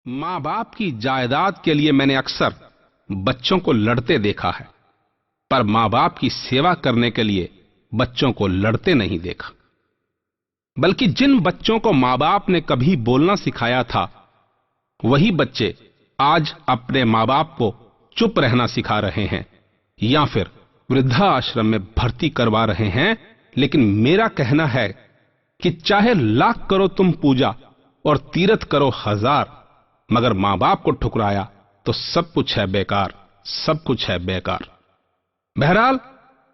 माँ बाप की जायदाद के लिए मैंने अक्सर बच्चों को लड़ते देखा है, पर माँ बाप की सेवा करने के लिए बच्चों को लड़ते नहीं देखा। बल्कि जिन बच्चों को माँ बाप ने कभी बोलना सिखाया था, वही बच्चे आज अपने माँ बाप को चुप रहना सिखा रहे हैं या फिर वृद्धाश्रम में भर्ती करवा रहे हैं। लेकिन मेरा कहना है कि चाहे लाख करो तुम पूजा और तीर्थ करो हजार, मगर मां बाप को ठुकराया तो सब कुछ है बेकार, सब कुछ है बेकार। बहरहाल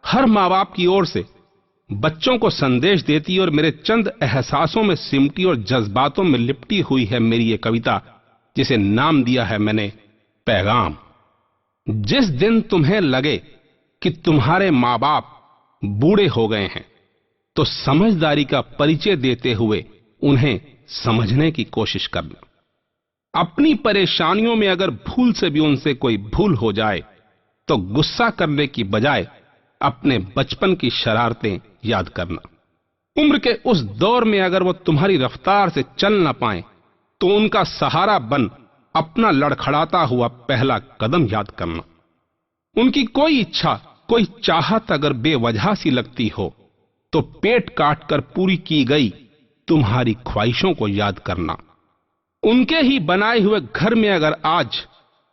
हर मां बाप की ओर से बच्चों को संदेश देती और मेरे चंद एहसासों में सिमटी और जज्बातों में लिपटी हुई है मेरी ये कविता, जिसे नाम दिया है मैंने पैगाम। जिस दिन तुम्हें लगे कि तुम्हारे मां बाप बूढ़े हो गए हैं, तो समझदारी का परिचय देते हुए उन्हें समझने की कोशिश करना। अपनी परेशानियों में अगर भूल से भी उनसे कोई भूल हो जाए, तो गुस्सा करने की बजाय अपने बचपन की शरारतें याद करना। उम्र के उस दौर में अगर वो तुम्हारी रफ्तार से चल ना पाए, तो उनका सहारा बन अपना लड़खड़ाता हुआ पहला कदम याद करना। उनकी कोई इच्छा, कोई चाहत अगर बेवजह सी लगती हो, तो पेट काट कर पूरी की गई तुम्हारी ख्वाहिशों को याद करना। उनके ही बनाए हुए घर में अगर आज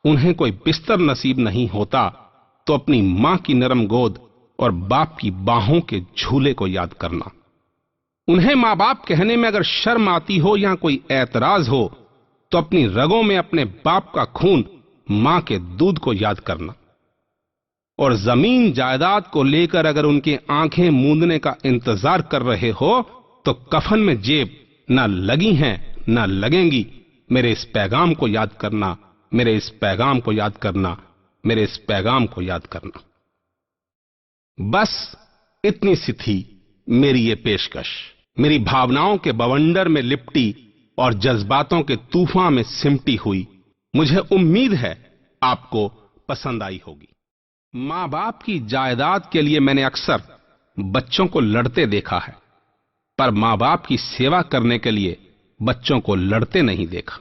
उन्हें कोई बिस्तर नसीब नहीं होता, तो अपनी मां की नरम गोद और बाप की बाहों के झूले को याद करना। उन्हें मां बाप कहने में अगर शर्म आती हो या कोई ऐतराज हो, तो अपनी रगों में अपने बाप का खून, मां के दूध को याद करना। और जमीन जायदाद को लेकर अगर उनकी आंखें मूंदने का इंतजार कर रहे हो, तो कफन में जेब ना लगी हैं ना लगेंगी, मेरे इस पैगाम को याद करना, मेरे इस पैगाम को याद करना, मेरे इस पैगाम को याद करना। बस इतनी सी थी मेरी ये पेशकश, मेरी भावनाओं के बवंडर में लिपटी और जज्बातों के तूफान में सिमटी हुई। मुझे उम्मीद है आपको पसंद आई होगी। मां बाप की जायदाद के लिए मैंने अक्सर बच्चों को लड़ते देखा है, पर मां बाप की सेवा करने के लिए बच्चों को लड़ते नहीं देखा।